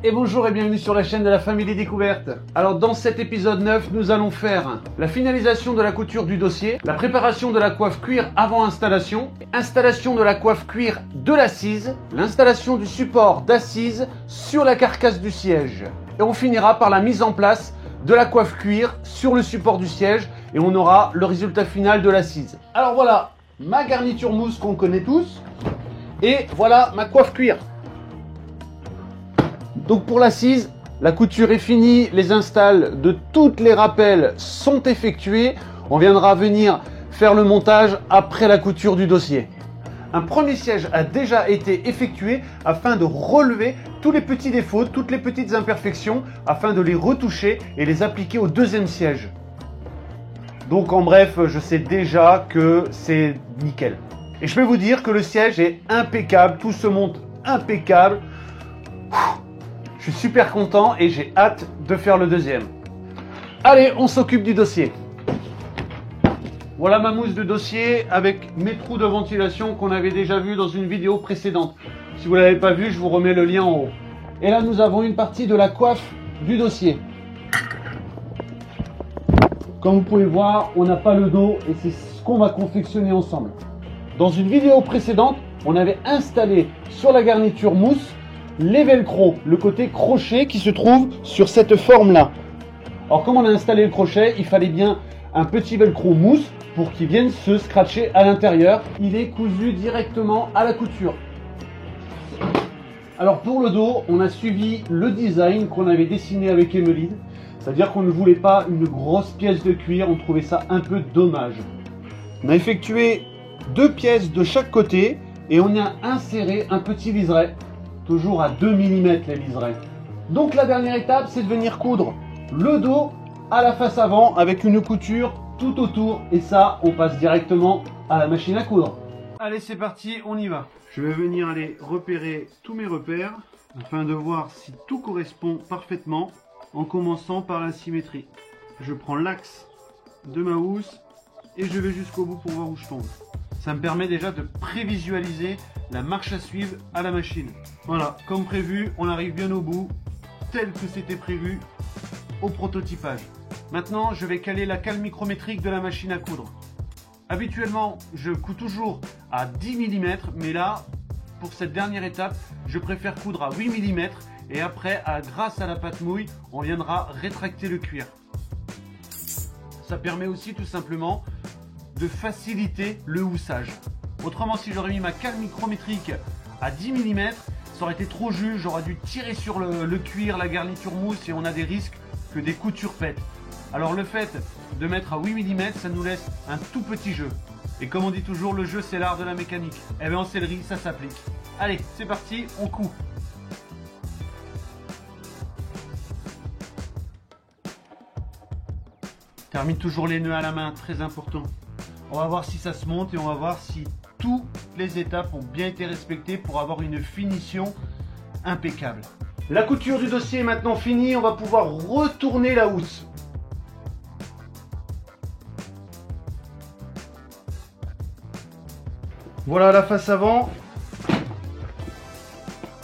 Et bonjour et bienvenue sur la chaîne de la famille des découvertes. Alors dans cet épisode 9, nous allons faire la finalisation de la couture du dossier, la préparation de la coiffe cuir avant installation, installation de la coiffe cuir de l'assise, l'installation du support d'assise sur la carcasse du siège. Et on finira par la mise en place de la coiffe cuir sur le support du siège et on aura le résultat final de l'assise. Alors voilà ma garniture mousse qu'on connaît tous et voilà ma coiffe cuir. Donc pour l'assise, la couture est finie, les installs de toutes les rappels sont effectués. On viendra venir faire le montage après la couture du dossier. Un premier siège a déjà été effectué afin de relever tous les petits défauts, toutes les petites imperfections, afin de les retoucher et les appliquer au deuxième siège. Donc en bref, je sais déjà que c'est nickel. Et je peux vous dire que le siège est impeccable, tout se monte impeccable. Je suis super content et j'ai hâte de faire le deuxième. Allez, on s'occupe du dossier. Voilà ma mousse de dossier avec mes trous de ventilation qu'on avait déjà vu dans une vidéo précédente. Si vous ne l'avez pas vu, je vous remets le lien en haut. Et là, nous avons une partie de la coiffe du dossier. Comme vous pouvez voir, on n'a pas le dos et c'est ce qu'on va confectionner ensemble. Dans une vidéo précédente, on avait installé sur la garniture mousse les velcro, le côté crochet qui se trouve sur cette forme-là. Alors comme on a installé le crochet, il fallait bien un petit velcro mousse pour qu'il vienne se scratcher à l'intérieur. Il est cousu directement à la couture. Alors pour le dos, on a suivi le design qu'on avait dessiné avec Emeline. C'est-à-dire qu'on ne voulait pas une grosse pièce de cuir, on trouvait ça un peu dommage. On a effectué 2 pièces de chaque côté et on a inséré un petit liseré. Toujours à 2 mm les liserés. Donc la dernière étape, c'est de venir coudre le dos à la face avant avec une couture tout autour. Et ça, on passe directement à la machine à coudre. Allez, c'est parti, on y va. Je vais venir aller repérer tous mes repères afin de voir si tout correspond parfaitement en commençant par la symétrie. Je prends l'axe de ma housse et je vais jusqu'au bout pour voir où je tombe. Ça me permet déjà de prévisualiser la marche à suivre à la machine. Voilà, comme prévu, on arrive bien au bout, tel que c'était prévu au prototypage. Maintenant, je vais caler la cale micrométrique de la machine à coudre. Habituellement, je couds toujours à 10 mm, mais là, pour cette dernière étape, je préfère coudre à 8 mm et après, grâce à la pâte mouille, on viendra rétracter le cuir. Ça permet aussi tout simplement de faciliter le houssage. Autrement, si j'aurais mis ma cale micrométrique à 10 mm, ça aurait été trop jus, j'aurais dû tirer sur le cuir, la garniture mousse et on a des risques que des coutures pètent. Alors le fait de mettre à 8 mm, ça nous laisse un tout petit jeu. Et comme on dit toujours, le jeu c'est l'art de la mécanique. Et bien en sellerie, ça s'applique. Allez, c'est parti, on coud. Termine toujours les nœuds à la main, très important. On va voir si ça se monte et on va voir si toutes les étapes ont bien été respectées pour avoir une finition impeccable. La couture du dossier est maintenant finie, on va pouvoir retourner la housse. Voilà la face avant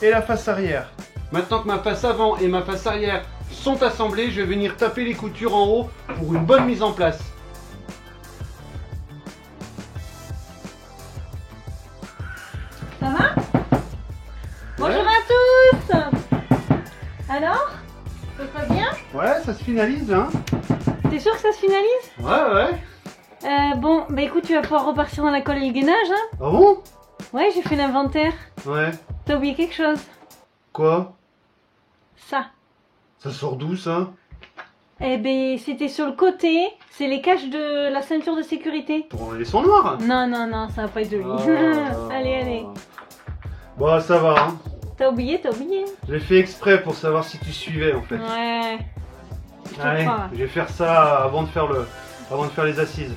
et la face arrière. Maintenant que ma face avant et ma face arrière sont assemblées, je vais venir taper les coutures en haut pour une bonne mise en place. Ça va? Bonjour à tous. Alors? Ça se passe bien? Ouais, ça se finalise, hein? T'es sûr que ça se finalise? Ouais. Bon, bah écoute, tu vas pouvoir repartir dans la colle et le gainage, hein? Ah bon? Ouais, j'ai fait l'inventaire. Ouais. T'as oublié quelque chose? Quoi? Ça. Ça sort d'où, ça? Eh ben, c'était sur le côté. C'est les caches de la ceinture de sécurité. Pour enlever son noir? Non, non, non, ça va pas être joli. Allez, allez. Bon, ça va, hein? T'as oublié, t'as oublié. J'ai fait exprès pour savoir si tu suivais, en fait. Ouais. Je te Allez, crois. je vais faire ça avant de faire les assises.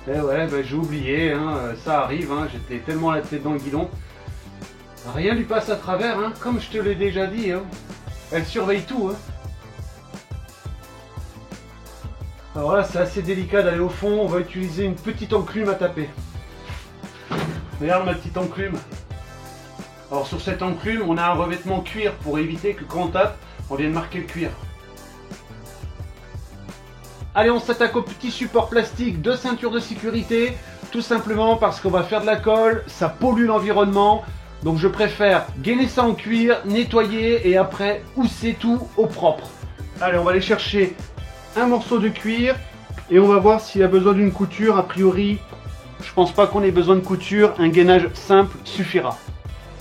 Eh ouais, bah, j'ai oublié, hein, ça arrive, hein, j'étais tellement la tête dans le guidon. Rien lui passe à travers, hein, comme je te l'ai déjà dit, hein. Elle surveille tout, hein. Alors là, c'est assez délicat d'aller au fond, on va utiliser une petite enclume à taper. Regarde ma petite enclume. Alors sur cette enclume, on a un revêtement cuir pour éviter que quand on tape, on vienne marquer le cuir. Allez, on s'attaque au petit support plastique de ceinture de sécurité, tout simplement parce qu'on va faire de la colle, ça pollue l'environnement, donc je préfère gainer ça en cuir, nettoyer et après housser tout au propre. Allez, on va aller chercher un morceau de cuir et on va voir s'il y a besoin d'une couture. A priori, je pense pas qu'on ait besoin de couture, un gainage simple suffira.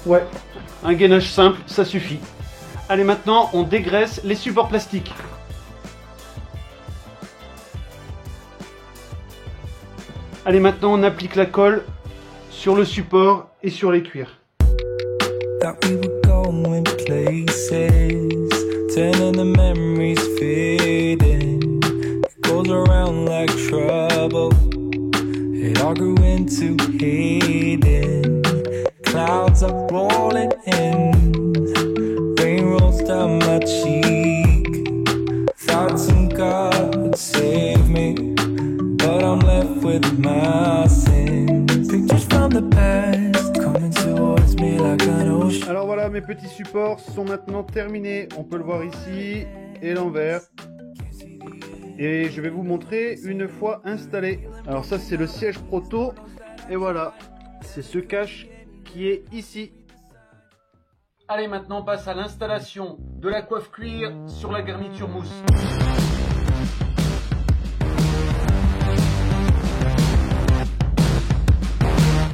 Ouais, un gainage simple, ça suffit. Allez, maintenant, on dégraisse les supports plastiques. Allez, maintenant, on applique la colle sur le support et sur les cuirs. Clouds are rolling in, rain rolls down my cheek. Thought some God would save me, but I'm left with my sins. Pictures from the past coming towards me like an ocean. Alors voilà, mes petits supports sont maintenant terminés. On peut le voir ici et l'envers. Et je vais vous montrer une fois installé. Alors ça, c'est le siège proto. Et voilà, c'est ce cache qui est ici. Allez, maintenant on passe à l'installation de la coiffe cuir sur la garniture mousse.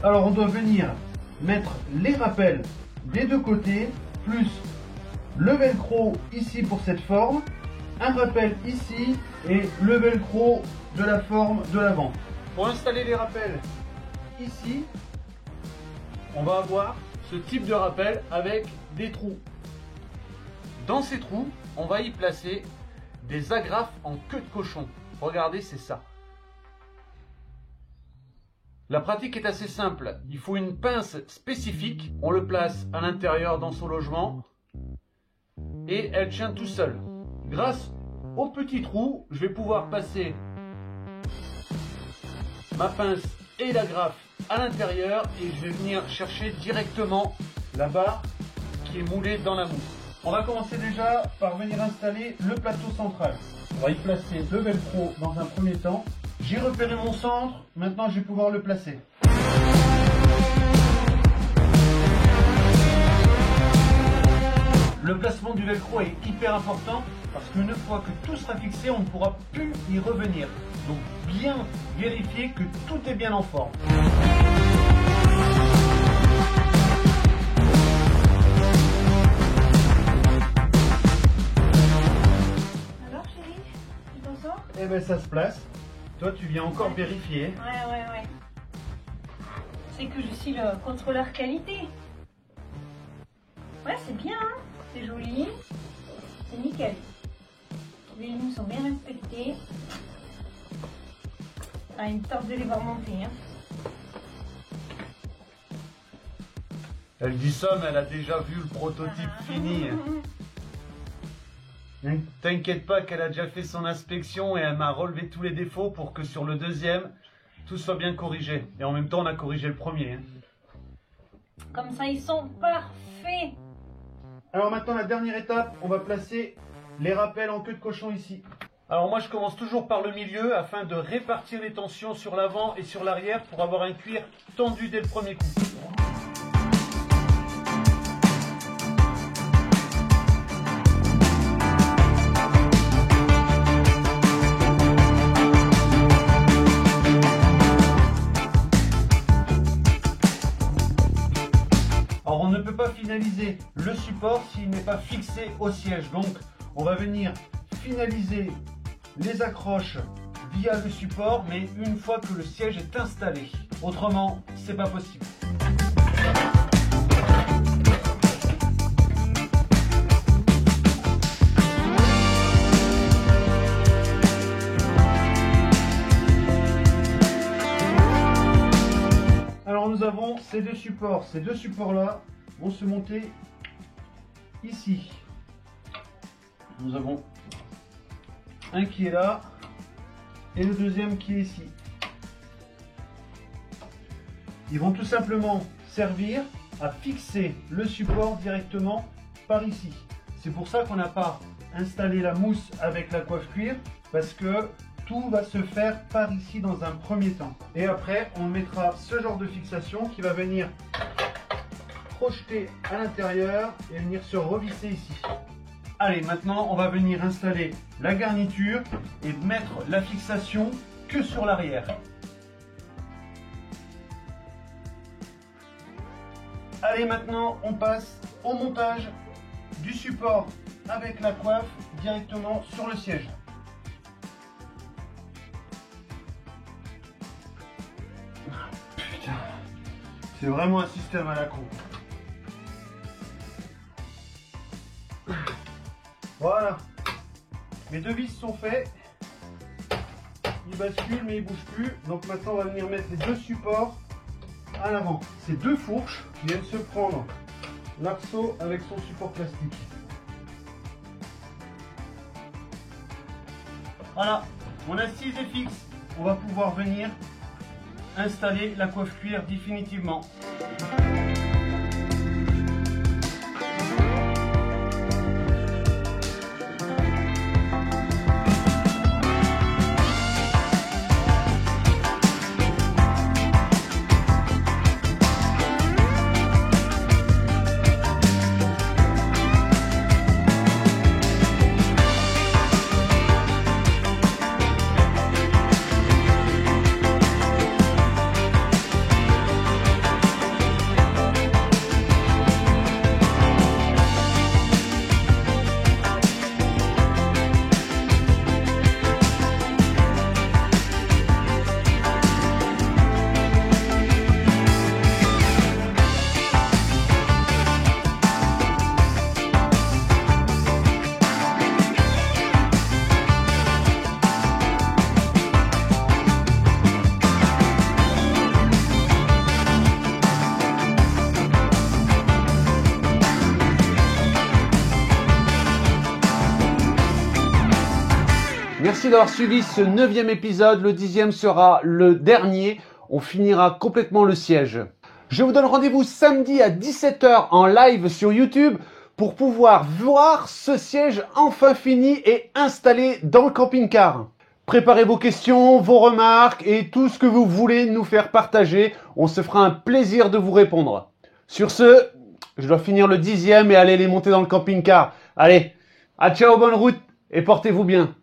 Alors on doit venir mettre les rappels des deux côtés, plus le velcro ici pour cette forme, un rappel ici et le velcro de la forme de l'avant. Pour installer les rappels ici, on va avoir ce type de rappel avec des trous. Dans ces trous, on va y placer des agrafes en queue de cochon. Regardez, c'est ça. La pratique est assez simple. Il faut une pince spécifique. On le place à l'intérieur dans son logement et elle tient tout seul. Grâce au petit trou, je vais pouvoir passer ma pince et l'agrafe à l'intérieur et je vais venir chercher directement la barre qui est moulée dans la mousse. On va commencer déjà par venir installer le plateau central. On va y placer le velcro dans un premier temps. J'ai repéré mon centre, maintenant je vais pouvoir le placer. Le placement du velcro est hyper important parce qu'une fois que tout sera fixé, on ne pourra plus y revenir. Donc bien vérifier que tout est bien en forme. Alors chérie, tu t'en sors? Eh ben ça se place. Toi tu viens encore vérifier. Ouais. C'est que je suis le contrôleur qualité. Ouais, c'est bien, hein, c'est joli, c'est nickel. Les lignes sont bien respectées. Ah, il me tarde de les voir monter. Hein. Elle dit ça, mais elle a déjà vu le prototype fini. T'inquiète pas qu'elle a déjà fait son inspection et elle m'a relevé tous les défauts pour que sur le deuxième, tout soit bien corrigé. Et en même temps, on a corrigé le premier. Hein. Comme ça, ils sont parfaits. Alors maintenant, la dernière étape, on va placer les rappels en queue de cochon ici. Alors moi, je commence toujours par le milieu afin de répartir les tensions sur l'avant et sur l'arrière pour avoir un cuir tendu dès le premier coup. Alors on ne peut pas finaliser le support s'il n'est pas fixé au siège. Donc on va venir finaliser les accroches via le support, mais une fois que le siège est installé. Autrement, c'est pas possible. Alors nous avons ces deux supports. Ces deux supports-là vont se monter ici. Nous avons un qui est là et le deuxième qui est ici. Ils vont tout simplement servir à fixer le support directement par ici. C'est pour ça qu'on n'a pas installé la mousse avec la coiffe cuir, parce que tout va se faire par ici dans un premier temps. Et après, on mettra ce genre de fixation qui va venir projeter à l'intérieur et venir se revisser ici. Allez, maintenant, on va venir installer la garniture et mettre la fixation que sur l'arrière. Allez, maintenant, on passe au montage du support avec la coiffe directement sur le siège. Putain, c'est vraiment un système à la con. Voilà, mes deux vis sont faits. Il bascule mais il bouge plus. Donc maintenant on va venir mettre les deux supports à l'avant. C'est deux fourches qui viennent se prendre l'arceau avec son support plastique. Voilà, on a 6 et fixe. On va pouvoir venir installer la coiffe cuir définitivement. Merci d'avoir suivi ce 9e épisode. Le 10e sera le dernier. On finira complètement le siège. Je vous donne rendez-vous samedi à 17 h en live sur YouTube pour pouvoir voir ce siège enfin fini et installé dans le camping-car. Préparez vos questions, vos remarques et tout ce que vous voulez nous faire partager. On se fera un plaisir de vous répondre. Sur ce, je dois finir le 10e et aller les monter dans le camping-car. Allez, à ciao, bonne route et portez-vous bien.